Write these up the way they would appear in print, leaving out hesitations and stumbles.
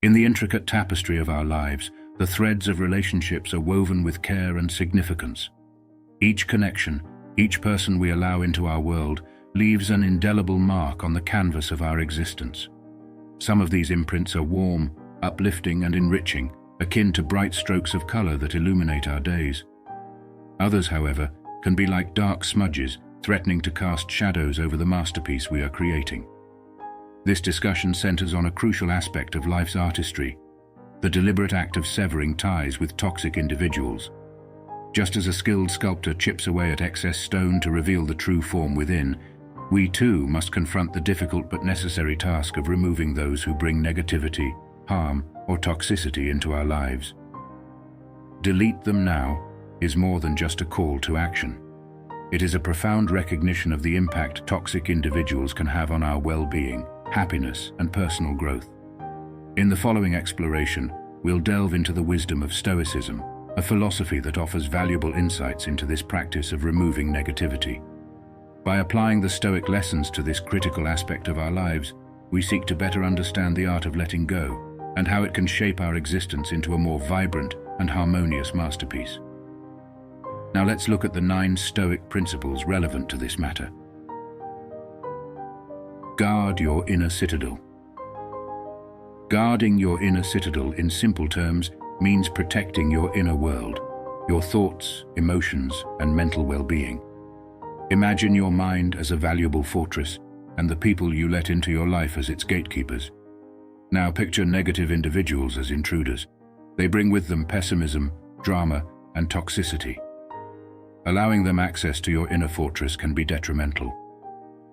In the intricate tapestry of our lives, the threads of relationships are woven with care and significance. Each connection, each person we allow into our world, leaves an indelible mark on the canvas of our existence. Some of these imprints are warm, uplifting, and enriching, akin to bright strokes of color that illuminate our days. Others, however, can be like dark smudges, threatening to cast shadows over the masterpiece we are creating. This discussion centers on a crucial aspect of life's artistry, the deliberate act of severing ties with toxic individuals. Just as a skilled sculptor chips away at excess stone to reveal the true form within, we too must confront the difficult but necessary task of removing those who bring negativity, harm, or toxicity into our lives. Delete them now is more than just a call to action. It is a profound recognition of the impact toxic individuals can have on our well-being, happiness, and personal growth. In the following exploration, we'll delve into the wisdom of Stoicism, a philosophy that offers valuable insights into this practice of removing negativity. By applying the Stoic lessons to this critical aspect of our lives, we seek to better understand the art of letting go and how it can shape our existence into a more vibrant and harmonious masterpiece. Now let's look at the 9 Stoic principles relevant to this matter. Guard your inner citadel. Guarding your inner citadel, in simple terms, means protecting your inner world, your thoughts, emotions, and mental well-being. Imagine your mind as a valuable fortress and the people you let into your life as its gatekeepers. Now picture negative individuals as intruders. They bring with them pessimism, drama, and toxicity. Allowing them access to your inner fortress can be detrimental.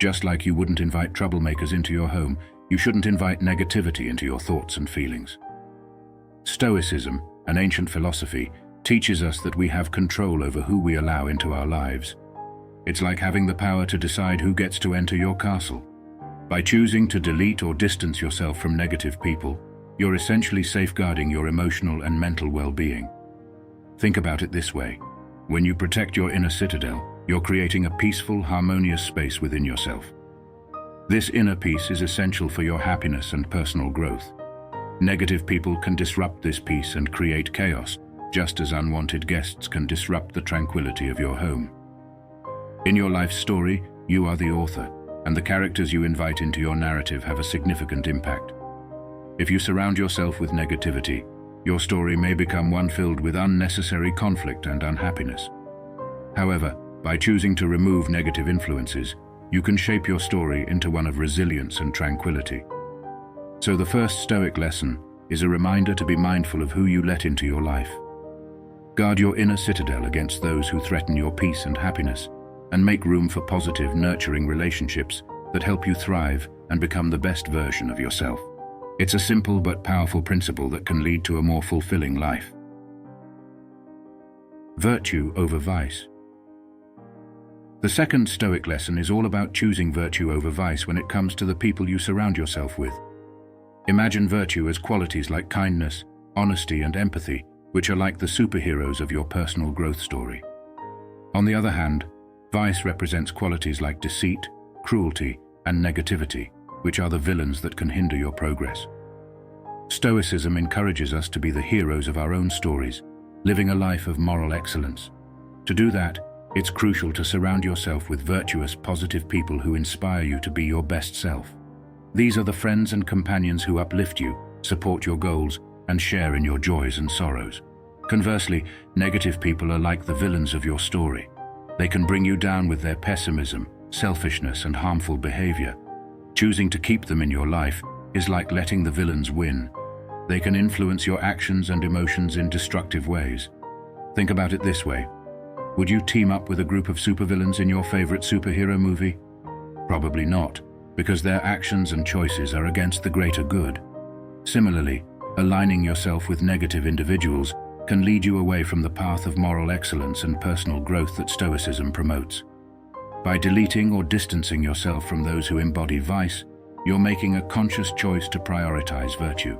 Just like you wouldn't invite troublemakers into your home, you shouldn't invite negativity into your thoughts and feelings. Stoicism, an ancient philosophy, teaches us that we have control over who we allow into our lives. It's like having the power to decide who gets to enter your castle. By choosing to delete or distance yourself from negative people, you're essentially safeguarding your emotional and mental well-being. Think about it this way. When you protect your inner citadel, you're creating a peaceful, harmonious space within yourself. This inner peace is essential for your happiness and personal growth. Negative people can disrupt this peace and create chaos, just as unwanted guests can disrupt the tranquility of your home. In your life story, you are the author, and the characters you invite into your narrative have a significant impact. If you surround yourself with negativity, your story may become one filled with unnecessary conflict and unhappiness. However, by choosing to remove negative influences, you can shape your story into one of resilience and tranquility. So the first Stoic lesson is a reminder to be mindful of who you let into your life. Guard your inner citadel against those who threaten your peace and happiness, and make room for positive, nurturing relationships that help you thrive and become the best version of yourself. It's a simple but powerful principle that can lead to a more fulfilling life. Virtue over vice. The second Stoic lesson is all about choosing virtue over vice when it comes to the people you surround yourself with. Imagine virtue as qualities like kindness, honesty, and empathy, which are like the superheroes of your personal growth story. On the other hand, vice represents qualities like deceit, cruelty, and negativity, which are the villains that can hinder your progress. Stoicism encourages us to be the heroes of our own stories, living a life of moral excellence. To do that, it's crucial to surround yourself with virtuous, positive people who inspire you to be your best self. These are the friends and companions who uplift you, support your goals, and share in your joys and sorrows. Conversely, negative people are like the villains of your story. They can bring you down with their pessimism, selfishness, and harmful behavior. Choosing to keep them in your life is like letting the villains win. They can influence your actions and emotions in destructive ways. Think about it this way. Would you team up with a group of supervillains in your favorite superhero movie? Probably not, because their actions and choices are against the greater good. Similarly, aligning yourself with negative individuals can lead you away from the path of moral excellence and personal growth that Stoicism promotes. By deleting or distancing yourself from those who embody vice, you're making a conscious choice to prioritize virtue.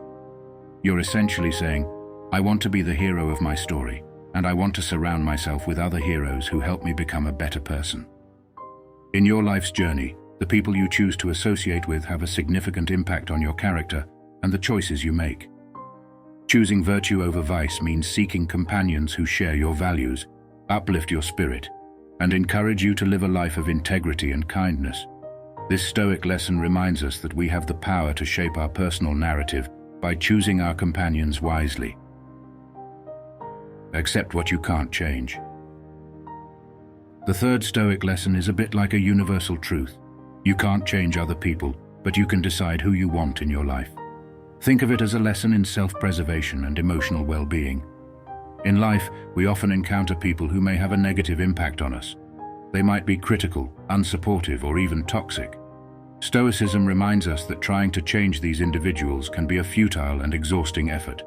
You're essentially saying, I want to be the hero of my story, and I want to surround myself with other heroes who help me become a better person. In your life's journey, the people you choose to associate with have a significant impact on your character and the choices you make. Choosing virtue over vice means seeking companions who share your values, uplift your spirit, and encourage you to live a life of integrity and kindness. This Stoic lesson reminds us that we have the power to shape our personal narrative by choosing our companions wisely. Accept what you can't change. The third Stoic lesson is a bit like a universal truth. You can't change other people, but you can decide who you want in your life. Think of it as a lesson in self-preservation and emotional well-being. In life, we often encounter people who may have a negative impact on us. They might be critical, unsupportive, or even toxic. Stoicism reminds us that trying to change these individuals can be a futile and exhausting effort.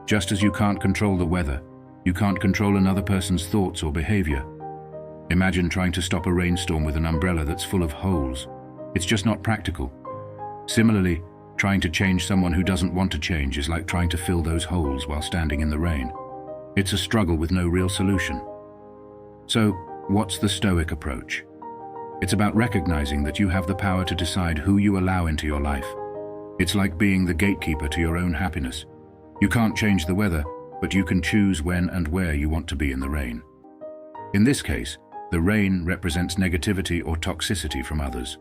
Just as you can't control the weather, you can't control another person's thoughts or behavior. Imagine trying to stop a rainstorm with an umbrella that's full of holes. It's just not practical. Similarly, trying to change someone who doesn't want to change is like trying to fill those holes while standing in the rain. It's a struggle with no real solution. So, what's the Stoic approach? It's about recognizing that you have the power to decide who you allow into your life. It's like being the gatekeeper to your own happiness. You can't change the weather, but you can choose when and where you want to be in the rain. In this case, the rain represents negativity or toxicity from others.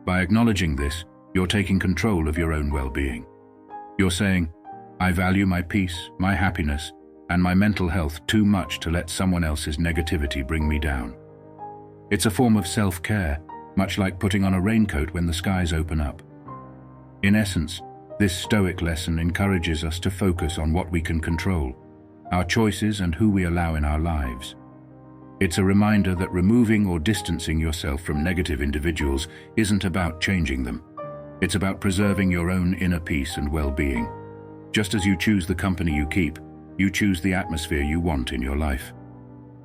By acknowledging this, you're taking control of your own well-being. You're saying, I value my peace, my happiness, and my mental health too much to let someone else's negativity bring me down. It's a form of self-care, much like putting on a raincoat when the skies open up. In essence, this Stoic lesson encourages us to focus on what we can control, our choices and who we allow in our lives. It's a reminder that removing or distancing yourself from negative individuals isn't about changing them. It's about preserving your own inner peace and well-being. Just as you choose the company you keep, you choose the atmosphere you want in your life.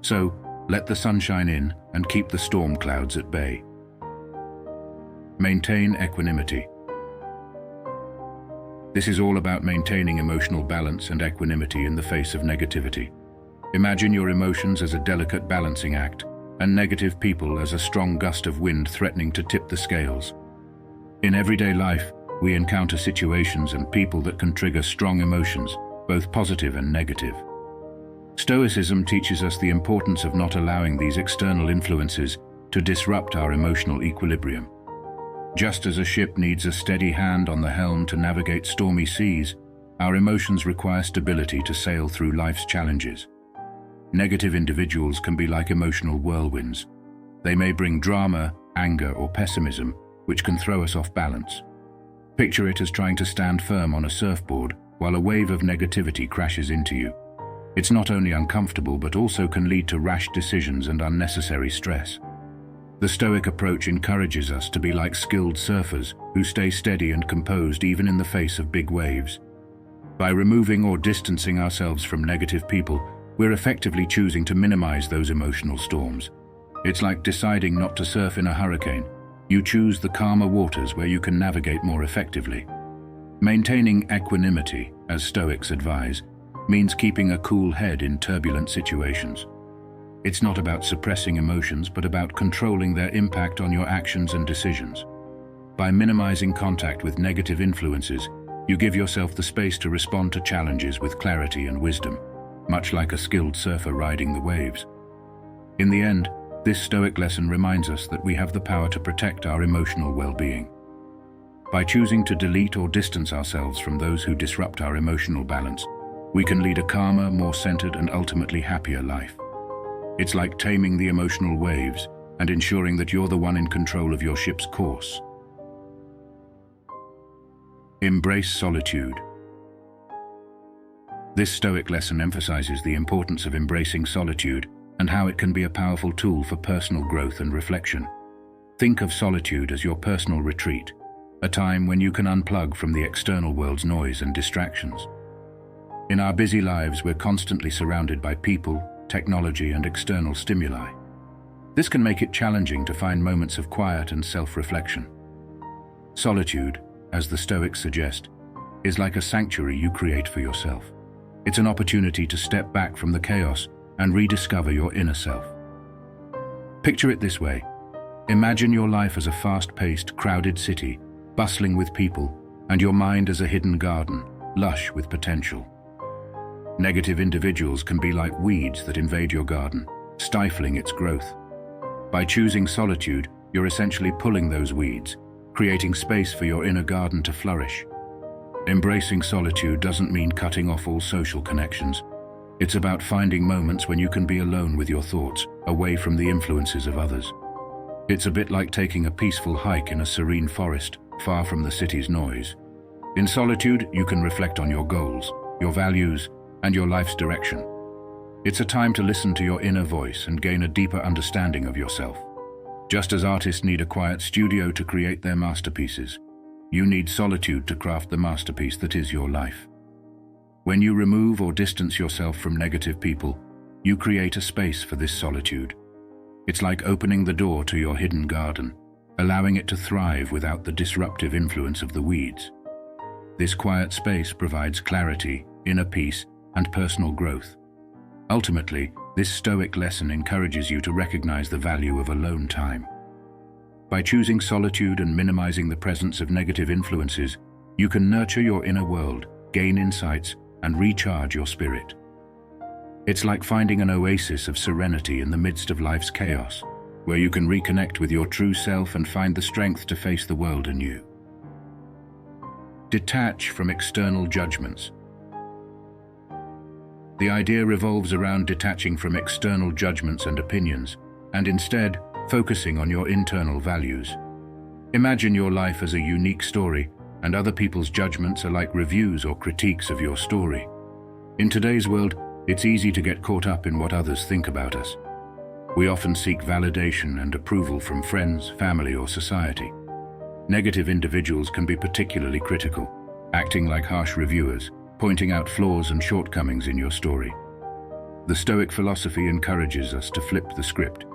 So, let the sunshine in and keep the storm clouds at bay. Maintain equanimity. This is all about maintaining emotional balance and equanimity in the face of negativity. Imagine your emotions as a delicate balancing act, and negative people as a strong gust of wind threatening to tip the scales. In everyday life, we encounter situations and people that can trigger strong emotions, both positive and negative. Stoicism teaches us the importance of not allowing these external influences to disrupt our emotional equilibrium. Just as a ship needs a steady hand on the helm to navigate stormy seas, our emotions require stability to sail through life's challenges. Negative individuals can be like emotional whirlwinds. They may bring drama, anger, or pessimism, which can throw us off balance. Picture it as trying to stand firm on a surfboard while a wave of negativity crashes into you. It's not only uncomfortable but also can lead to rash decisions and unnecessary stress. The Stoic approach encourages us to be like skilled surfers who stay steady and composed even in the face of big waves. By removing or distancing ourselves from negative people, we're effectively choosing to minimize those emotional storms. It's like deciding not to surf in a hurricane. You choose the calmer waters where you can navigate more effectively. Maintaining equanimity, as Stoics advise, means keeping a cool head in turbulent situations. It's not about suppressing emotions, but about controlling their impact on your actions and decisions. By minimizing contact with negative influences, you give yourself the space to respond to challenges with clarity and wisdom, much like a skilled surfer riding the waves. In the end, this Stoic lesson reminds us that we have the power to protect our emotional well-being. By choosing to delete or distance ourselves from those who disrupt our emotional balance, we can lead a calmer, more centered, and ultimately happier life. It's like taming the emotional waves and ensuring that you're the one in control of your ship's course. Embrace solitude. This Stoic lesson emphasizes the importance of embracing solitude and how it can be a powerful tool for personal growth and reflection. Think of solitude as your personal retreat, a time when you can unplug from the external world's noise and distractions. In our busy lives, we're constantly surrounded by people, technology, and external stimuli. This can make it challenging to find moments of quiet and self-reflection. Solitude, as the Stoics suggest, is like a sanctuary you create for yourself. It's an opportunity to step back from the chaos and rediscover your inner self. Picture it this way. Imagine your life as a fast-paced, crowded city, bustling with people, and your mind as a hidden garden, lush with potential. Negative individuals can be like weeds that invade your garden, stifling its growth. By choosing solitude, you're essentially pulling those weeds, creating space for your inner garden to flourish. Embracing solitude doesn't mean cutting off all social connections. It's about finding moments when you can be alone with your thoughts, away from the influences of others. It's a bit like taking a peaceful hike in a serene forest, far from the city's noise. In solitude, you can reflect on your goals, your values, and your life's direction. It's a time to listen to your inner voice and gain a deeper understanding of yourself. Just as artists need a quiet studio to create their masterpieces, you need solitude to craft the masterpiece that is your life. When you remove or distance yourself from negative people, you create a space for this solitude. It's like opening the door to your hidden garden, allowing it to thrive without the disruptive influence of the weeds. This quiet space provides clarity, inner peace, and personal growth. Ultimately, this Stoic lesson encourages you to recognize the value of alone time. By choosing solitude and minimizing the presence of negative influences, you can nurture your inner world, gain insights, and recharge your spirit. It's like finding an oasis of serenity in the midst of life's chaos, where you can reconnect with your true self and find the strength to face the world anew. Detach from external judgments. The idea revolves around detaching from external judgments and opinions, and instead focusing on your internal values. Imagine your life as a unique story, and other people's judgments are like reviews or critiques of your story. In today's world, it's easy to get caught up in what others think about us. We often seek validation and approval from friends, family, or society. Negative individuals can be particularly critical, acting like harsh reviewers, pointing out flaws and shortcomings in your story. The Stoic philosophy encourages us to flip the script.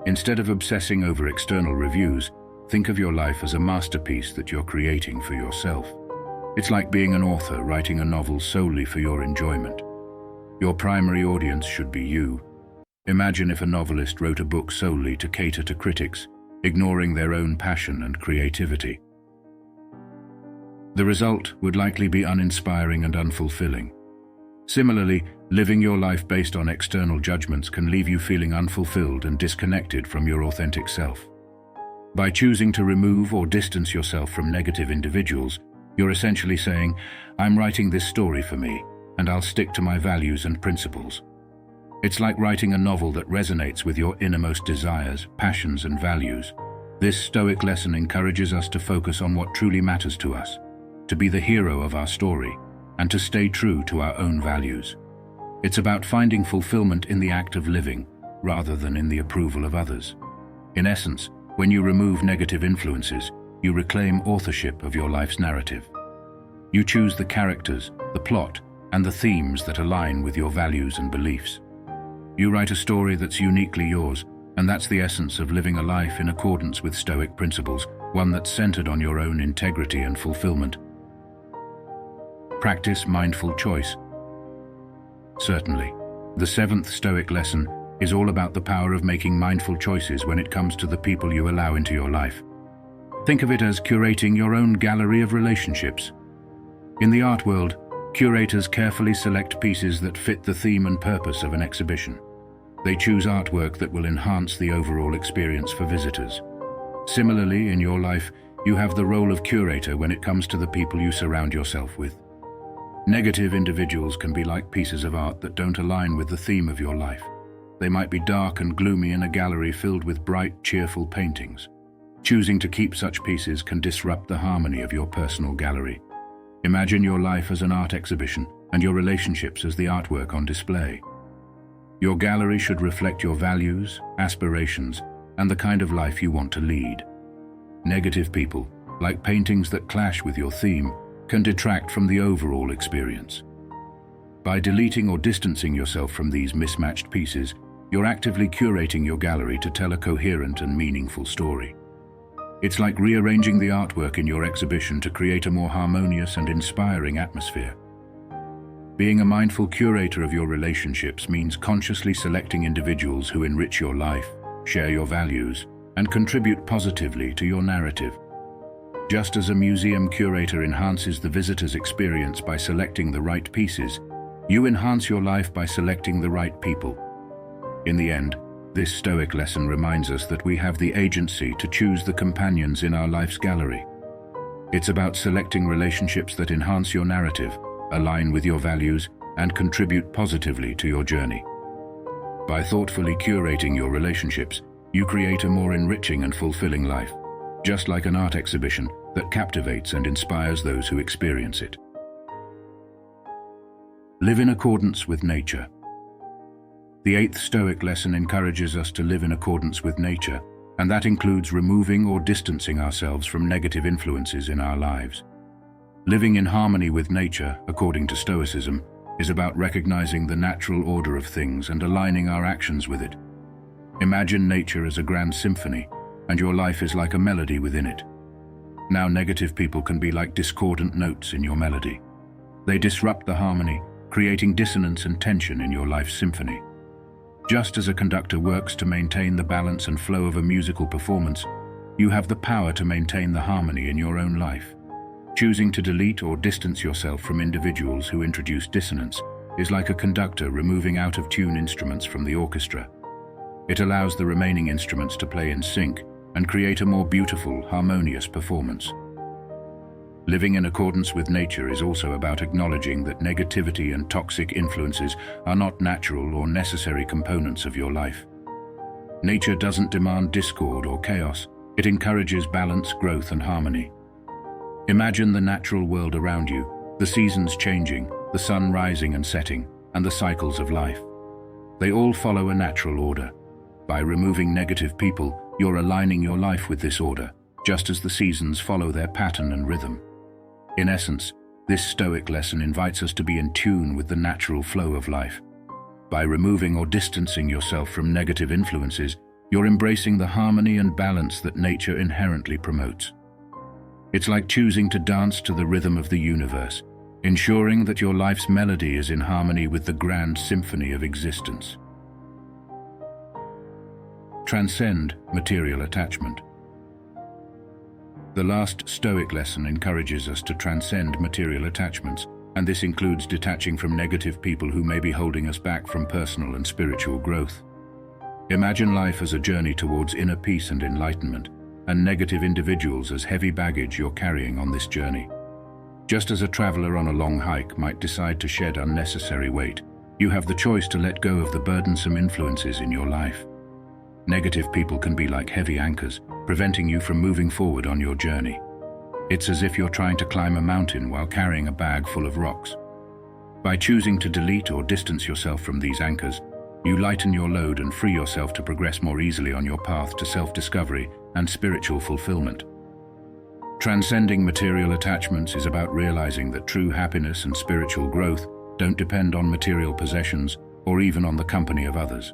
Instead of obsessing over external reviews, think of your life as a masterpiece that you're creating for yourself. It's like being an author writing a novel solely for your enjoyment. Your primary audience should be you. Imagine if a novelist wrote a book solely to cater to critics, ignoring their own passion and creativity. The result would likely be uninspiring and unfulfilling. Similarly, living your life based on external judgments can leave you feeling unfulfilled and disconnected from your authentic self. By choosing to remove or distance yourself from negative individuals, you're essentially saying, "I'm writing this story for me, and I'll stick to my values and principles." It's like writing a novel that resonates with your innermost desires, passions, and values. This Stoic lesson encourages us to focus on what truly matters to us, to be the hero of our story, and to stay true to our own values. It's about finding fulfillment in the act of living, rather than in the approval of others. In essence, when you remove negative influences, you reclaim authorship of your life's narrative. You choose the characters, the plot, and the themes that align with your values and beliefs. You write a story that's uniquely yours, and that's the essence of living a life in accordance with Stoic principles, one that's centered on your own integrity and fulfillment. Practice mindful choice. Certainly, the seventh Stoic lesson is all about the power of making mindful choices when it comes to the people you allow into your life. Think of it as curating your own gallery of relationships. In the art world, curators carefully select pieces that fit the theme and purpose of an exhibition. They choose artwork that will enhance the overall experience for visitors. Similarly, in your life, you have the role of curator when it comes to the people you surround yourself with. Negative individuals can be like pieces of art that don't align with the theme of your life. They might be dark and gloomy in a gallery filled with bright, cheerful paintings. Choosing to keep such pieces can disrupt the harmony of your personal gallery. Imagine your life as an art exhibition and your relationships as the artwork on display. Your gallery should reflect your values, aspirations, and the kind of life you want to lead. Negative people, like paintings that clash with your theme, can detract from the overall experience. By deleting or distancing yourself from these mismatched pieces, you're actively curating your gallery to tell a coherent and meaningful story. It's like rearranging the artwork in your exhibition to create a more harmonious and inspiring atmosphere. Being a mindful curator of your relationships means consciously selecting individuals who enrich your life, share your values, and contribute positively to your narrative. Just as a museum curator enhances the visitor's experience by selecting the right pieces, you enhance your life by selecting the right people. In the end, this Stoic lesson reminds us that we have the agency to choose the companions in our life's gallery. It's about selecting relationships that enhance your narrative, align with your values, and contribute positively to your journey. By thoughtfully curating your relationships, you create a more enriching and fulfilling life, just like an art exhibition that captivates and inspires those who experience it. Live in accordance with nature. The eighth Stoic lesson encourages us to live in accordance with nature, and that includes removing or distancing ourselves from negative influences in our lives. Living in harmony with nature, according to Stoicism, is about recognizing the natural order of things and aligning our actions with it. Imagine nature as a grand symphony, and your life is like a melody within it. Now, negative people can be like discordant notes in your melody. They disrupt the harmony, creating dissonance and tension in your life's symphony. Just as a conductor works to maintain the balance and flow of a musical performance, you have the power to maintain the harmony in your own life. Choosing to delete or distance yourself from individuals who introduce dissonance is like a conductor removing out-of-tune instruments from the orchestra. It allows the remaining instruments to play in sync and create a more beautiful, harmonious performance. Living in accordance with nature is also about acknowledging that negativity and toxic influences are not natural or necessary components of your life. Nature doesn't demand discord or chaos. It encourages balance, growth, and harmony. Imagine the natural world around you, the seasons changing, the sun rising and setting, and the cycles of life. They all follow a natural order. By removing negative people, you're aligning your life with this order, just as the seasons follow their pattern and rhythm. In essence, this Stoic lesson invites us to be in tune with the natural flow of life. By removing or distancing yourself from negative influences, you're embracing the harmony and balance that nature inherently promotes. It's like choosing to dance to the rhythm of the universe, ensuring that your life's melody is in harmony with the grand symphony of existence. Transcend material attachment. The last Stoic lesson encourages us to transcend material attachments, and this includes detaching from negative people who may be holding us back from personal and spiritual growth. Imagine life as a journey towards inner peace and enlightenment, and negative individuals as heavy baggage you're carrying on this journey. Just as a traveler on a long hike might decide to shed unnecessary weight, you have the choice to let go of the burdensome influences in your life. Negative people can be like heavy anchors, preventing you from moving forward on your journey. It's as if you're trying to climb a mountain while carrying a bag full of rocks. By choosing to delete or distance yourself from these anchors, you lighten your load and free yourself to progress more easily on your path to self-discovery and spiritual fulfillment. Transcending material attachments is about realizing that true happiness and spiritual growth don't depend on material possessions or even on the company of others.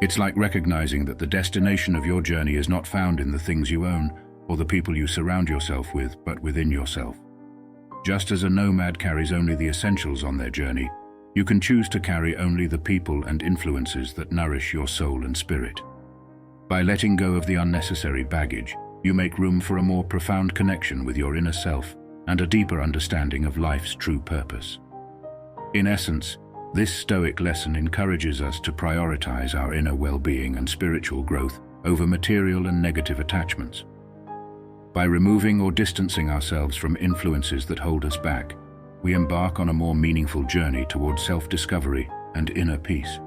It's like recognizing that the destination of your journey is not found in the things you own or the people you surround yourself with, but within yourself. Just as a nomad carries only the essentials on their journey, you can choose to carry only the people and influences that nourish your soul and spirit. By letting go of the unnecessary baggage, you make room for a more profound connection with your inner self and a deeper understanding of life's true purpose. In essence, this Stoic lesson encourages us to prioritize our inner well-being and spiritual growth over material and negative attachments. By removing or distancing ourselves from influences that hold us back, we embark on a more meaningful journey towards self-discovery and inner peace.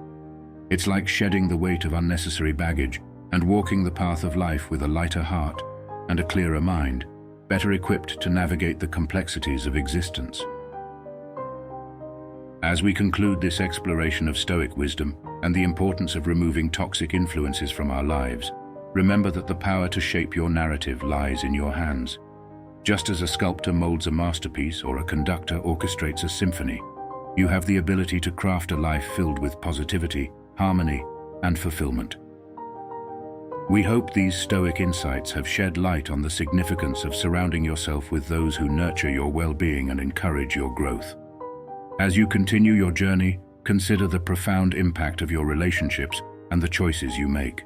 It's like shedding the weight of unnecessary baggage and walking the path of life with a lighter heart and a clearer mind, better equipped to navigate the complexities of existence. As we conclude this exploration of Stoic wisdom and the importance of removing toxic influences from our lives, remember that the power to shape your narrative lies in your hands. Just as a sculptor molds a masterpiece or a conductor orchestrates a symphony, you have the ability to craft a life filled with positivity, harmony, and fulfillment. We hope these Stoic insights have shed light on the significance of surrounding yourself with those who nurture your well-being and encourage your growth. As you continue your journey, consider the profound impact of your relationships and the choices you make.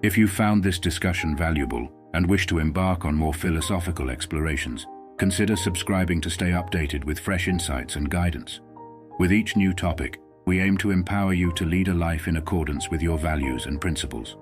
If you found this discussion valuable, and wish to embark on more philosophical explorations, consider subscribing to stay updated with fresh insights and guidance. With each new topic, we aim to empower you to lead a life in accordance with your values and principles.